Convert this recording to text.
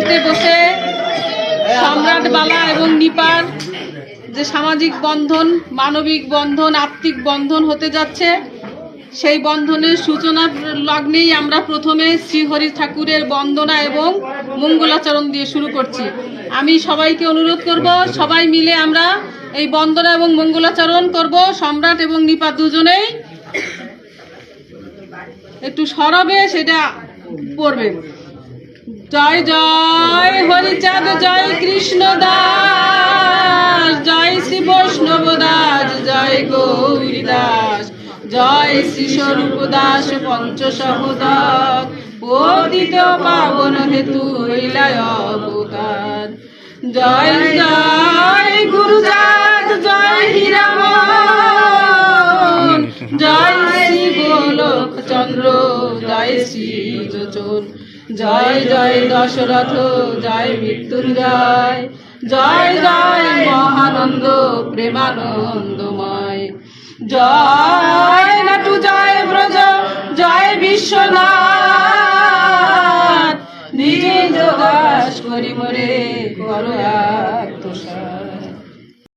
বাড়িতে বসে সম্রাট বালা এবং নিপার যে সামাজিক বন্ধন, মানবিক বন্ধন, আত্মিক বন্ধন হতে যাচ্ছে, সেই বন্ধনের সূচনা লগ্নেই আমরা প্রথমে শ্রীহরি ঠাকুরের বন্দনা এবং মঙ্গলাচরণ দিয়ে শুরু করছি। আমি সবাইকে অনুরোধ করব, সবাই মিলে আমরা এই বন্দনা এবং মঙ্গলাচরণ করব। সম্রাট এবং নিপা দুজনেই একটু সরবে সেটা পড়বে। জয় জয় হরিচাঁদ, জয় কৃষ্ণ দাস, জয় শ্রী বৈষ্ণব দাস, জয় গৌরী দাস, জয় শ্রী স্বরূপ দাস পঞ্চ সহোদর, পতিত পাবন হেতু হইলায় অবতার। জয় জয় গুরুচাঁদ, জয় হীরামন, জয় শ্রী গোলক চন্দ্র, জয় শ্রী যোচন, জয় জয় দশরথ, জয় মৃত্যুঞ্জয়, জয় জয় মহানন্দ প্রেমানন্দময়, জয় নাটু, জয় ব্রজ, জয় বিশ্বনাথ, নিজে যোগাস করি মরে করো আত্মসাৎ।